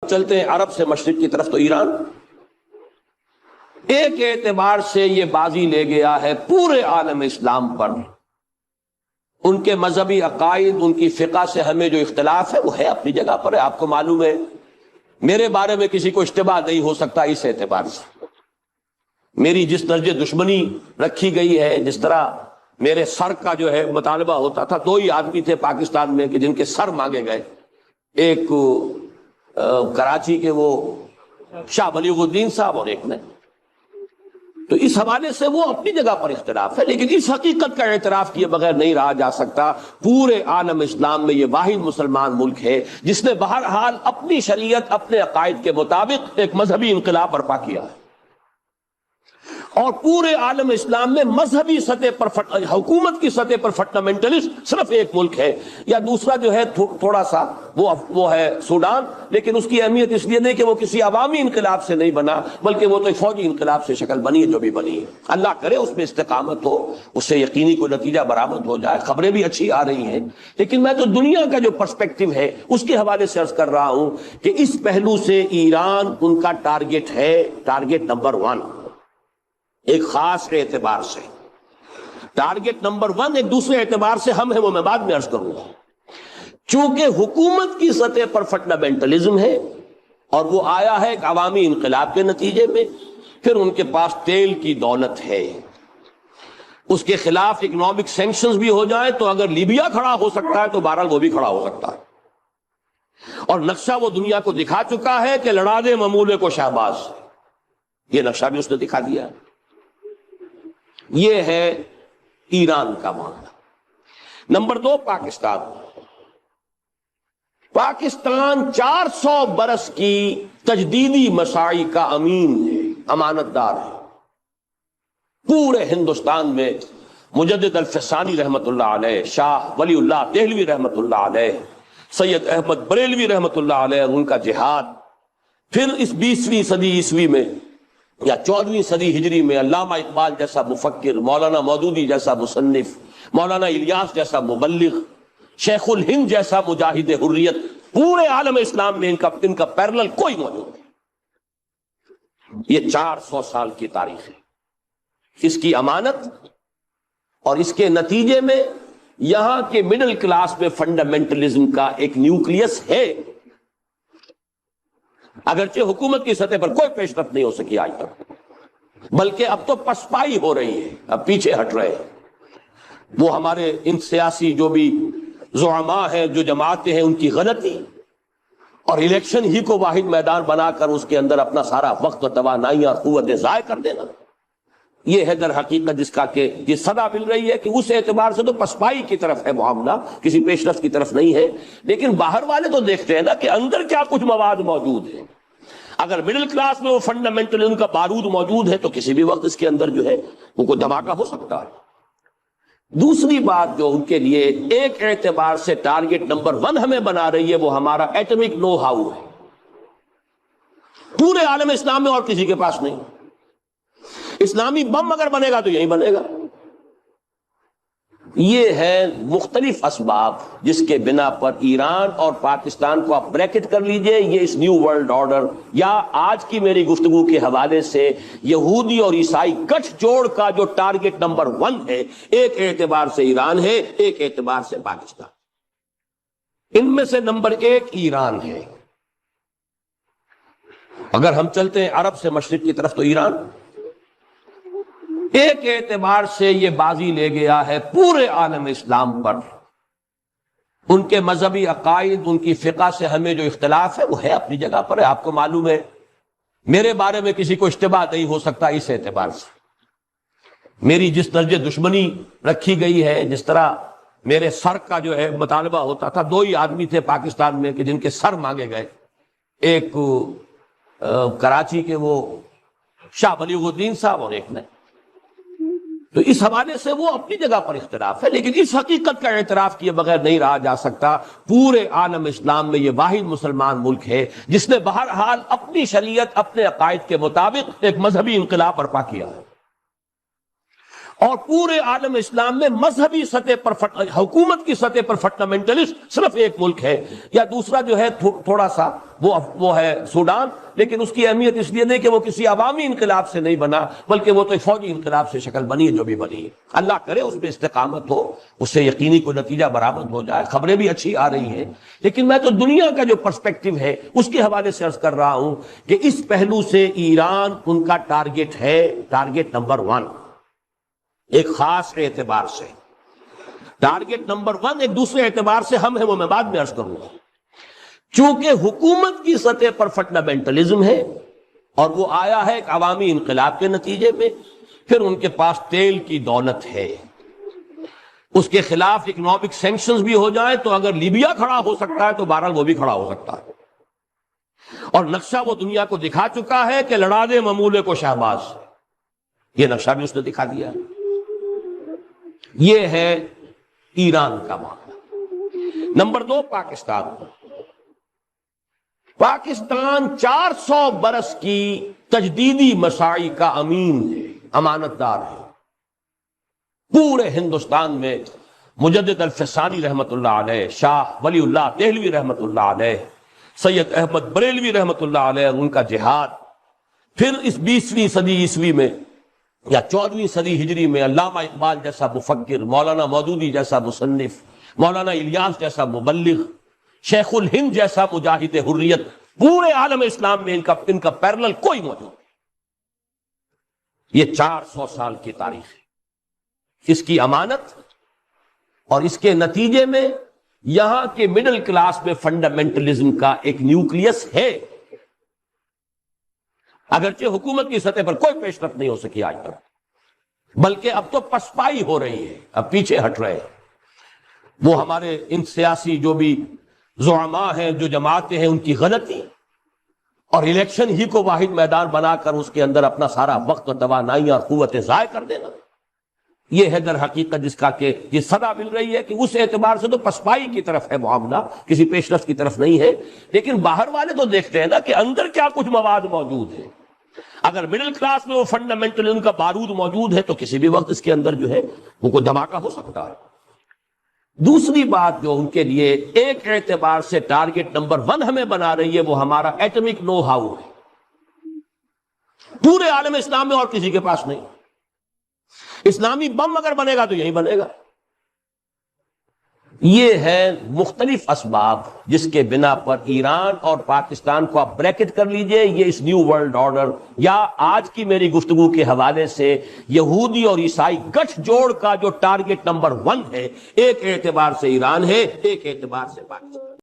چلتے ہیں عرب سے مشرق کی طرف، تو ایران ایک اعتبار سے یہ بازی لے گیا ہے پورے عالم اسلام پر۔ ان کے مذہبی عقائد، ان کی فقہ سے ہمیں جو اختلاف ہے وہ ہے اپنی جگہ پر ہے۔ آپ کو معلوم ہے میرے بارے میں کسی کو اشتباہ نہیں ہو سکتا اس اعتبار سے۔ میری جس درجے دشمنی رکھی گئی ہے، جس طرح میرے سر کا جو ہے مطالبہ ہوتا تھا، دو ہی آدمی تھے پاکستان میں کہ جن کے سر مانگے گئے، ایک کراچی کے وہ شاہ بلیغ الدین صاحب اور ایک نے، تو اس حوالے سے وہ اپنی جگہ پر اختلاف ہے، لیکن اس حقیقت کا اعتراف کیے بغیر نہیں رہا جا سکتا۔ پورے عالم اسلام میں یہ واحد مسلمان ملک ہے جس نے بہرحال اپنی شریعت، اپنے عقائد کے مطابق ایک مذہبی انقلاب برپا کیا ہے، اور پورے عالم اسلام میں مذہبی سطح پر حکومت کی سطح پر فنڈامنٹلسٹ صرف ایک ملک ہے، یا دوسرا جو ہے تھوڑا سا وہ ہے سوڈان، لیکن اس کی اہمیت اس لیے نہیں کہ وہ کسی عوامی انقلاب سے نہیں بنا، بلکہ وہ تو ایک فوجی انقلاب سے شکل بنی ہے جو بھی بنی ہے۔ اللہ کرے اس میں استقامت ہو، اس سے یقینی کوئی نتیجہ برآمد ہو جائے۔ خبریں بھی اچھی آ رہی ہیں، لیکن میں تو دنیا کا جو پرسپیکٹو ہے اس کے حوالے سے عرض کر رہا ہوں کہ اس پہلو سے ایران ان کا ٹارگٹ ہے، ٹارگٹ نمبر 1 ایک خاص اعتبار سے۔ ٹارگٹ نمبر 1 ایک دوسرے اعتبار سے ہم ہیں، وہ میں بعد میں عرض کروں گا۔ چونکہ حکومت کی سطح پر فنڈامنٹلزم ہے اور وہ آیا ہے ایک عوامی انقلاب کے نتیجے میں، پھر ان کے پاس تیل کی دولت ہے، اس کے خلاف اکنامک سینکشنز بھی ہو جائیں تو اگر لیبیا کھڑا ہو سکتا ہے تو بہرحال وہ بھی کھڑا ہو سکتا ہے، اور نقشہ وہ دنیا کو دکھا چکا ہے کہ لڑا دے ممولے کو شہباز، یہ نقشہ بھی اس نے دکھا دیا ہے۔ یہ ہے ایران کا معاملہ۔ نمبر 2 پاکستان۔ پاکستان 400 برس کی تجدیدی مساعی کا امین ہے، امانت دار ہے۔ پورے ہندوستان میں مجدد الفسانی رحمت اللہ علیہ، شاہ ولی اللہ دہلوی رحمت اللہ علیہ، سید احمد بریلوی رحمت اللہ علیہ، ان کا جہاد، پھر اس 20ویں صدی عیسوی میں یا 14ویں صدی ہجری میں علامہ اقبال جیسا مفکر، مولانا مودودی جیسا مصنف، مولانا الیاس جیسا مبلغ، شیخ الہند جیسا مجاہد حریت، پورے عالم اسلام میں ان کا پیرلل کوئی موجود نہیں۔ یہ 400 سال کی تاریخ ہے، اس کی امانت، اور اس کے نتیجے میں یہاں کے مڈل کلاس میں فنڈامنٹلزم کا ایک نیوکلیس ہے، اگرچہ حکومت کی سطح پر کوئی پیش رفت نہیں ہو سکی آج تک، بلکہ اب تو پسپائی ہو رہی ہے، اب پیچھے ہٹ رہے ہیں۔ وہ ہمارے ان سیاسی جو بھی زعماء ہیں، جو جماعتیں ہیں، ان کی غلطی اور الیکشن ہی کو واحد میدان بنا کر اس کے اندر اپنا سارا وقت و توانائیاں اور قوتیں ضائع کر دینا، یہ ہے در حقیقت جس کا کہ یہ صدا مل رہی ہے کہ اس اعتبار سے تو پسپائی کی طرف ہے معاملہ، کسی پیش رفت کی طرف نہیں ہے۔ لیکن باہر والے تو دیکھتے ہیں نا کہ اندر کیا کچھ مواد موجود ہے۔ اگر مڈل کلاس میں وہ فنڈامنٹلزم کا بارود موجود ہے تو کسی بھی وقت اس کے اندر جو ہے وہ کوئی دھماکہ ہو سکتا ہے۔ دوسری بات جو ان کے لیے ایک اعتبار سے ٹارگٹ نمبر 1 ہمیں بنا رہی ہے، وہ ہمارا ایٹمک نو ہاؤ ہے، پورے عالم اسلام میں اور کسی کے پاس نہیں۔ اسلامی بم اگر بنے گا تو یہی بنے گا۔ یہ ہے مختلف اسباب جس کے بنا پر ایران اور پاکستان کو آپ بریکٹ کر لیجئے، یہ اس نیو ورلڈ آرڈر یا آج کی میری گفتگو کے حوالے سے یہودی اور عیسائی گٹھ جوڑ کا جو ٹارگٹ نمبر 1 ہے، ایک اعتبار سے ایران ہے، ایک اعتبار سے پاکستان۔ ان میں سے نمبر 1 ایران ہے۔ اگر ہم چلتے ہیں عرب سے مشرق کی طرف، تو ایران ایک اعتبار سے یہ بازی لے گیا ہے پورے عالم اسلام پر۔ ان کے مذہبی عقائد، ان کی فقہ سے ہمیں جو اختلاف ہے وہ ہے اپنی جگہ پر ہے۔ آپ کو معلوم ہے میرے بارے میں کسی کو اشتباہ نہیں ہو سکتا اس اعتبار سے۔ میری جس درجے دشمنی رکھی گئی ہے، جس طرح میرے سر کا جو ہے مطالبہ ہوتا تھا، دو ہی آدمی تھے پاکستان میں کہ جن کے سر مانگے گئے، ایک کراچی کے وہ شاہ بلیغ الدین صاحب اور ایک نے، تو اس حوالے سے وہ اپنی جگہ پر اختلاف ہے، لیکن اس حقیقت کا اعتراف کیے بغیر نہیں رہا جا سکتا۔ پورے عالم اسلام میں یہ واحد مسلمان ملک ہے جس نے بہرحال اپنی شریعت، اپنے عقائد کے مطابق ایک مذہبی انقلاب برپا کیا ہے، اور پورے عالم اسلام میں مذہبی سطح پر حکومت کی سطح پر فنڈامنٹلسٹ صرف ایک ملک ہے، یا دوسرا جو ہے تھوڑا سا وہ ہے سوڈان، لیکن اس کی اہمیت اس لیے نہیں کہ وہ کسی عوامی انقلاب سے نہیں بنا، بلکہ وہ تو ایک فوجی انقلاب سے شکل بنی ہے جو بھی بنی ہے۔ اللہ کرے اس پہ استقامت ہو، اس سے یقینی کوئی نتیجہ برآمد ہو جائے۔ خبریں بھی اچھی آ رہی ہیں، لیکن میں تو دنیا کا جو پرسپیکٹو ہے اس کے حوالے سے عرض کر رہا ہوں کہ اس پہلو سے ایران ان کا ٹارگٹ ہے، ٹارگٹ نمبر 1 ایک خاص اعتبار سے۔ ٹارگٹ نمبر 1 ایک دوسرے اعتبار سے ہم ہیں، وہ میں بعد میں عرض کروں گا۔ چونکہ حکومت کی سطح پر فنڈامنٹلزم ہے اور وہ آیا ہے ایک عوامی انقلاب کے نتیجے میں، پھر ان کے پاس تیل کی دولت ہے، اس کے خلاف اکنامک سینکشنز بھی ہو جائیں تو اگر لیبیا کھڑا ہو سکتا ہے تو بہرحال وہ بھی کھڑا ہو سکتا ہے، اور نقشہ وہ دنیا کو دکھا چکا ہے کہ لڑا دے ممولے کو شہباز، یہ نقشہ بھی اس نے دکھا دیا۔ یہ ہے ایران کا معاملہ۔ نمبر 2 پاکستان۔ پاکستان 400 برس کی تجدیدی مساعی کا امین ہے، امانت دار ہے۔ پورے ہندوستان میں مجدد الفسانی رحمت اللہ علیہ، شاہ ولی اللہ دہلوی رحمت اللہ علیہ، سید احمد بریلوی رحمت اللہ علیہ، ان کا جہاد، پھر اس 20ویں صدی عیسوی میں یا 14ویں صدی ہجری میں علامہ اقبال جیسا مفکر، مولانا مودودی جیسا مصنف، مولانا الیاس جیسا مبلغ، شیخ الہند جیسا مجاہد حریت، پورے عالم اسلام میں ان کا پیرلل کوئی موجود نہیں۔ یہ 400 سال کی تاریخ ہے، اس کی امانت اور اس کے نتیجے میں یہاں کے مڈل کلاس میں فنڈامنٹلزم کا ایک نیوکلیس ہے، اگرچہ حکومت کی سطح پر کوئی پیش رفت نہیں ہو سکی آج تک، بلکہ اب تو پسپائی ہو رہی ہے، اب پیچھے ہٹ رہے ہیں۔ وہ ہمارے ان سیاسی جو بھی زعماء ہیں، جو جماعتیں ہیں، ان کی غلطی اور الیکشن ہی کو واحد میدان بنا کر اس کے اندر اپنا سارا وقت اور توانائی اور قوتیں ضائع کر دینا، یہ ہے در حقیقت جس کا کہ یہ صدا مل رہی ہے کہ اس اعتبار سے تو پسپائی کی طرف ہے معاملہ، کسی پیش رفت کی طرف نہیں ہے۔ لیکن باہر والے تو دیکھتے ہیں نا کہ اندر کیا کچھ مواد موجود ہے۔ اگر مڈل کلاس میں وہ فنڈامنٹلزم کا بارود موجود ہے تو کسی بھی وقت اس کے اندر جو ہے وہ کوئی دھماکہ ہو سکتا ہے۔ دوسری بات جو ان کے لیے ایک اعتبار سے ٹارگٹ نمبر 1 ہمیں بنا رہی ہے، وہ ہمارا ایٹمک نو ہاؤ ہے۔ پورے عالم اسلام میں اور کسی کے پاس نہیں۔ اسلامی بم اگر بنے گا تو یہی بنے گا۔ یہ ہے مختلف اسباب جس کے بنا پر ایران اور پاکستان کو آپ بریکٹ کر لیجئے، یہ اس نیو ورلڈ آرڈر یا آج کی میری گفتگو کے حوالے سے یہودی اور عیسائی گٹھ جوڑ کا جو ٹارگٹ نمبر 1 ہے، ایک اعتبار سے ایران ہے، ایک اعتبار سے پاکستان۔